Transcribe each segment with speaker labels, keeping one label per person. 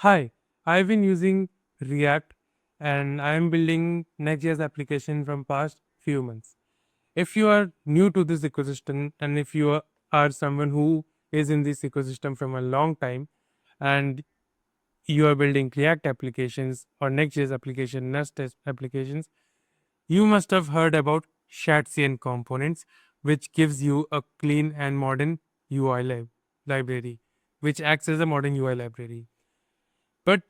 Speaker 1: Hi, I've been using React and I am building Next.js application from past few months. If you are new to this ecosystem and if you are someone who is in this ecosystem from a long time and you are building React applications or Next.js application, Nest.js applications, you must have heard about Shadcn components, which gives you a clean and modern UI library, which acts as a modern UI library. But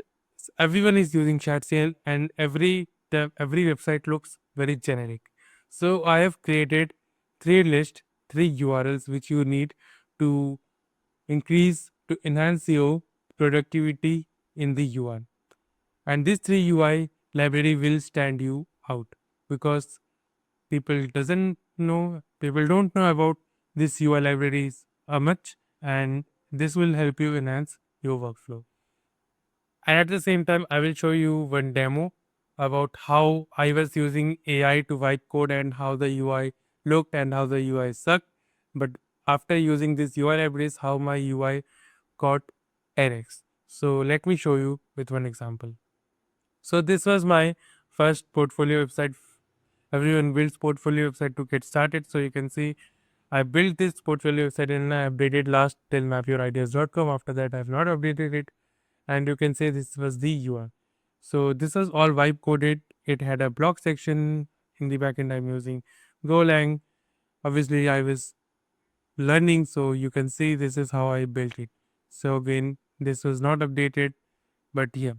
Speaker 1: everyone is using chat sale and every website looks very generic. So I have created three URLs which you need to to enhance your productivity in the UI. And this three UI library will stand you out because people don't know about this UI libraries much, and this will help you enhance your workflow. And at the same time, I will show you one demo about how I was using AI to write code and how the UI looked and how the UI sucked. But after using this UI libraries, how my UI got errors. So let me show you with one example. So this was my first portfolio website. Everyone builds portfolio website to get started. So you can see I built this portfolio website and I updated last till mapyourideas.com. After that, I have not updated it, and you can say this was the UI. So this was all vibe coded. It had a block section in the backend. I'm using Golang. Obviously, I was learning, so you can see this is how I built it. So again, this was not updated, but yeah,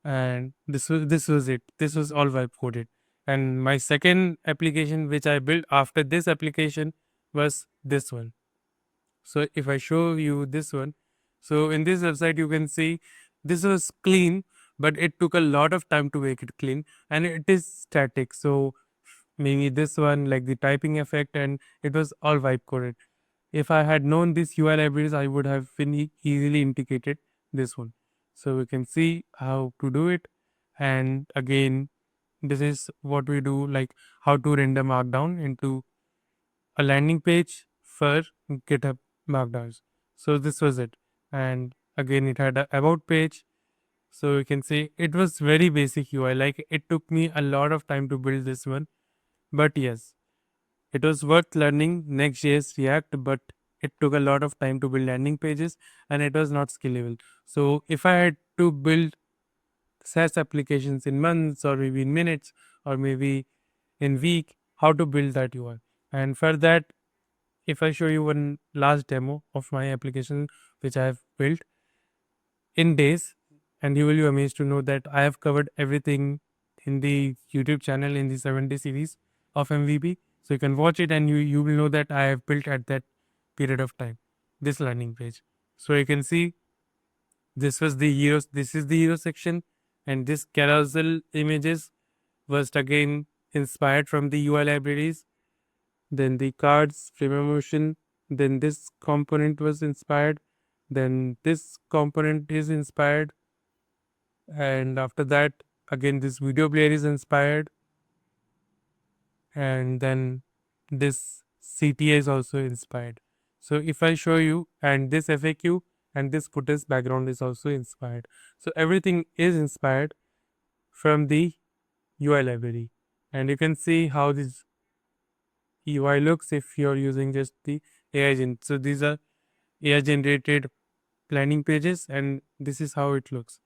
Speaker 1: and this was it. This was all vibe coded. And my second application, which I built after this application, was this one. So if I show you this one, so in this website you can see this was clean, but it took a lot of time to make it clean, and it is static. So maybe this one like the typing effect, and it was all vibe coded. If I had known these UI libraries, I would have been easily integrated this one. So we can see how to do it, and again, this is what we do, like how to render Markdown into a landing page for GitHub Markdowns. So this was it. And again, it had a about page. So you can see it was very basic UI. Like it took me a lot of time to build this one. But yes, it was worth learning Next.js React, but it took a lot of time to build landing pages and it was not scalable. So if I had to build SaaS applications in months or maybe in minutes or maybe in week, how to build that UI. And for that, if I show you one last demo of my application which I have built in days, and you will be amazed to know that I have covered everything in the YouTube channel in the 7-day series of MVP. So you can watch it and you will know that I have built at that period of time this landing page. So you can see this is the hero section, and this carousel images was again inspired from the UI libraries. Then the cards, frame motion, then this component was inspired, then this component is inspired, and after that, again, this video player is inspired, and then this CTA is also inspired. So if I show you, and this FAQ and this footage background is also inspired. So everything is inspired from the UI library, and you can see how this UI looks if you're using just the AI gen. So these are AI generated planning pages, and this is how it looks.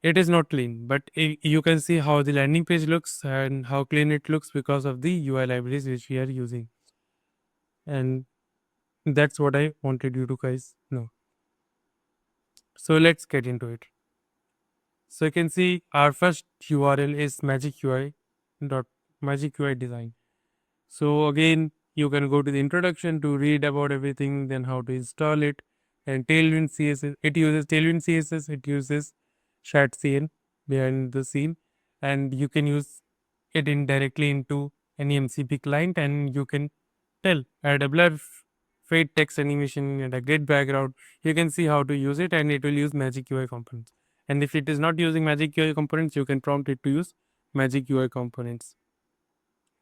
Speaker 1: It is not clean, but you can see how the landing page looks and how clean it looks because of the UI libraries which we are using. And that's what I wanted you to guys know. So let's get into it. So you can see our first URL is magic UI design. So again, you can go to the introduction to read about everything, then how to install it. And Tailwind CSS, it uses Tailwind CSS, it uses Shadcn behind the scene, and you can use it in directly into any MCP client, and you can add a blur, fade text animation, and a grid background. You can see how to use it, and it will use Magic UI components. And if it is not using Magic UI components, you can prompt it to use Magic UI components.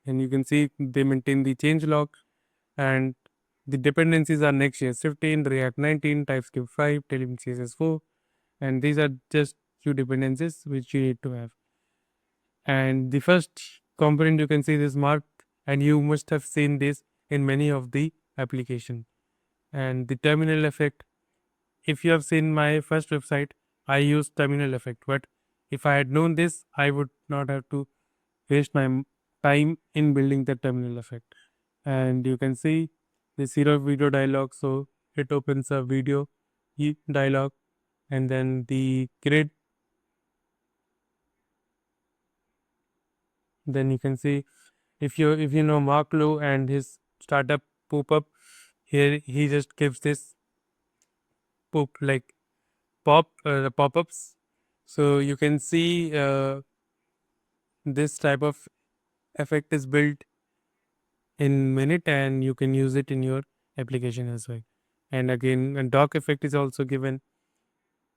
Speaker 1: And you can see they maintain the change log, and the dependencies are Next.js 15, React 19, TypeScript 5, Tailwind CSS 4, And these are just few dependencies which you need to have. And the first component you can see this marked, and you must have seen this in many of the application. And the terminal effect, if you have seen my first website, I used terminal effect, but if I had known this, I would not have to waste my time in building the terminal effect. And you can see the zero video dialog, so it opens a video dialog, and then the grid. Then you can see, if you know Mark Low and his startup pop up, here he just gives this pop like pop ups. So you can see this type of effect is built in minute, and you can use it in your application as well. And again, a dock effect is also given.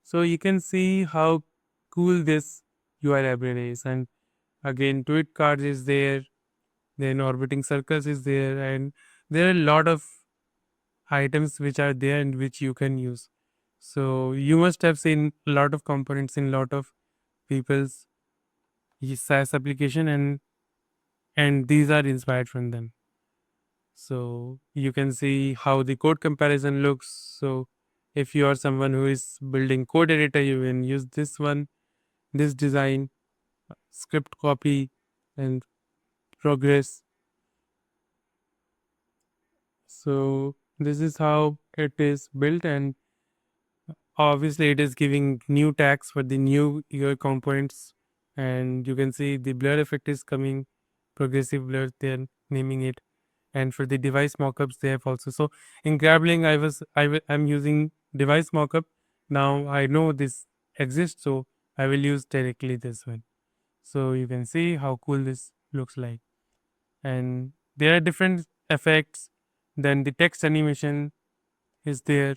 Speaker 1: So you can see how cool this UI library is. And again, tweet cards is there, then orbiting circles is there, and there are a lot of items which are there and which you can use. So you must have seen a lot of components in a lot of people's SaaS application, and these are inspired from them. So you can see how the code comparison looks. So if you are someone who is building code editor, you can use this one, this design, script copy, and progress. So this is how it is built, and obviously it is giving new tags for the new UI components. And you can see the blur effect is coming, progressive blur, they're naming it. And for the device mockups they have also. So in Grabling I'm using device mockup. Now I know this exists, so I will use directly this one. So you can see how cool this looks like. And there are different effects. Then the text animation is there,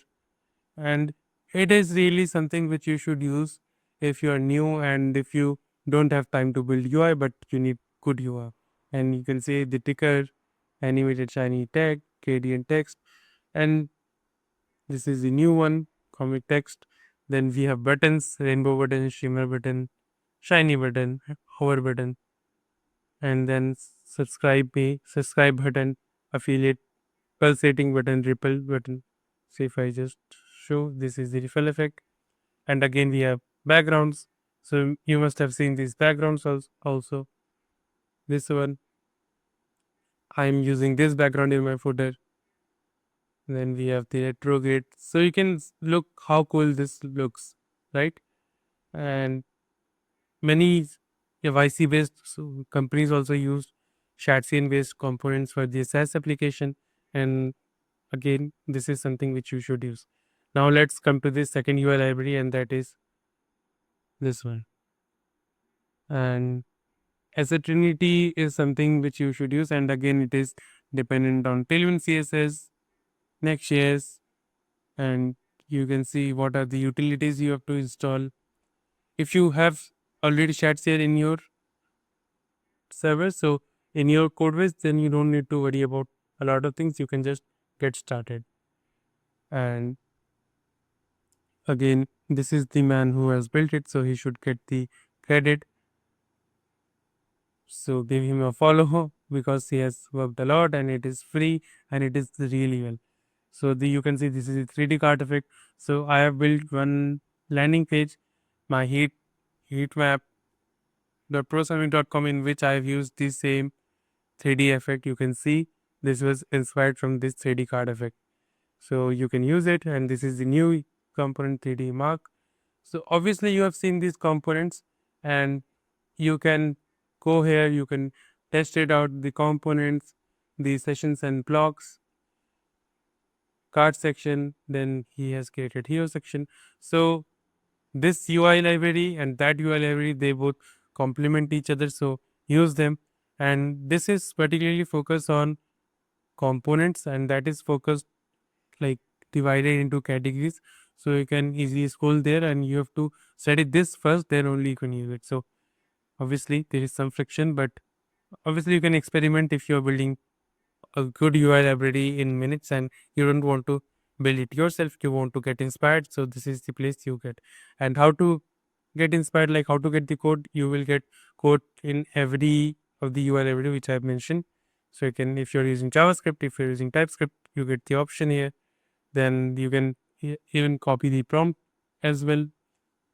Speaker 1: and it is really something which you should use if you are new and if you don't have time to build UI but you need good UI. And you can see the ticker, animated shiny tag, gradient text, and this is the new one, comic text. Then we have buttons, rainbow button, shimmer button, shiny button, hover button, and then subscribe button, affiliate, pulsating button, ripple button. So if I just show, this is the ripple effect. And again we have backgrounds. So you must have seen these backgrounds also. This one, I'm using this background in my footer. Then we have the retrograde. So you can look how cool this looks, right? And many YC based companies also use Shadcn based components for the SaaS application. And again, this is something which you should use. Now let's come to the second UI library, and that is this one. And Aceternity is something which you should use, and again, it is dependent on Tailwind CSS, Next.js, and you can see what are the utilities you have to install. If you have already Shadcn in your server, so in your code base, then you don't need to worry about a lot of things. You can just get started. And again, this is the man who has built it, so he should get the credit. So give him a follow because he has worked a lot and it is free and it is really well. So you can see this is a 3D card effect. So I have built one landing page, my heat map .prosummit.com, in which I have used the same 3D effect. You can see this was inspired from this 3D card effect. So you can use it, and this is the new component 3D mark. So obviously you have seen these components, and you can go here, you can test it out, the components, the sessions and blocks, card section, then he has created hero section. So this UI library and that UI library, they both complement each other, so use them. And this is particularly focused on components, and that is focused like divided into categories, so you can easily scroll there, and you have to study this first, then only you can use it. So obviously there is some friction, but obviously you can experiment if you're building a good UI library in minutes and you don't want to build it yourself, you want to get inspired, so this is the place you get. And how to get inspired, like how to get the code, you will get code in every of the UI library which I've mentioned. So you can, if you're using JavaScript, if you're using TypeScript, you get the option here. Then you can even copy the prompt as well.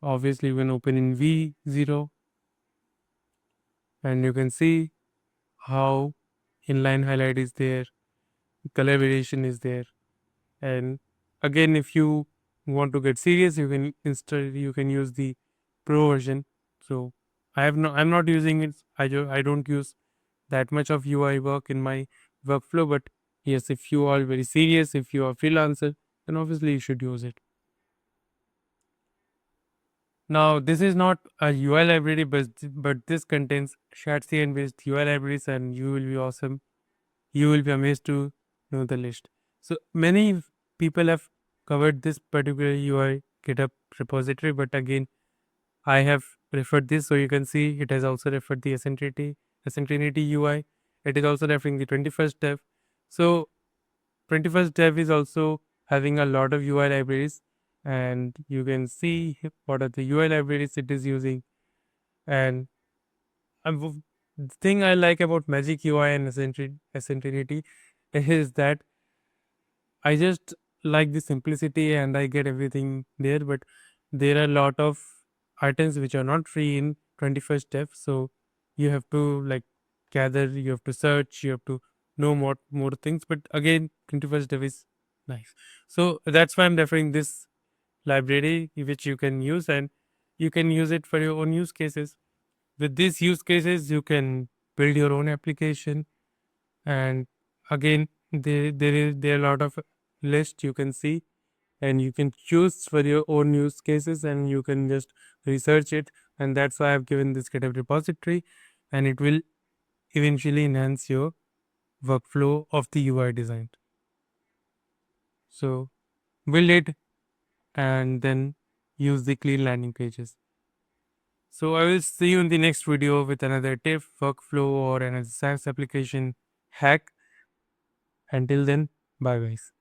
Speaker 1: Obviously, you can open in V0 and you can see how inline highlight is there, color variation is there. And again, if you want to get serious, you can instead you can use the pro version. So I'm not using it. I don't use that much of UI work in my workflow. But yes, if you are very serious, if you are freelancer, then obviously you should use it. Now, this is not a UI library, but this contains Shadcn based UI libraries, and you will be awesome. You will be amazed to know the list. So many people have covered this particular UI GitHub repository, but again, I have referred this, so you can see it has also referred the Aceternity UI. It is also referring the 21st dev. So 21st dev is also having a lot of UI libraries, and you can see what are the UI libraries it is using. And the thing I like about Magic UI and Aceternity is that I just like the simplicity and I get everything there. But there are a lot of items which are not free in 21st dev. So you have to like gather, you have to search, you have to know more things. But again, 21st dev is nice. So that's why I'm referring this library which you can use, and you can use it for your own use cases. With these use cases, you can build your own application. And again, there are a lot of list you can see, and you can choose for your own use cases, and you can just research it. And that's why I've given this GitHub repository, and it will eventually enhance your workflow of the UI design. So build it and then use the clean landing pages. So I will see you in the next video with another tip, workflow, or another SaaS application hack. Until then, bye guys.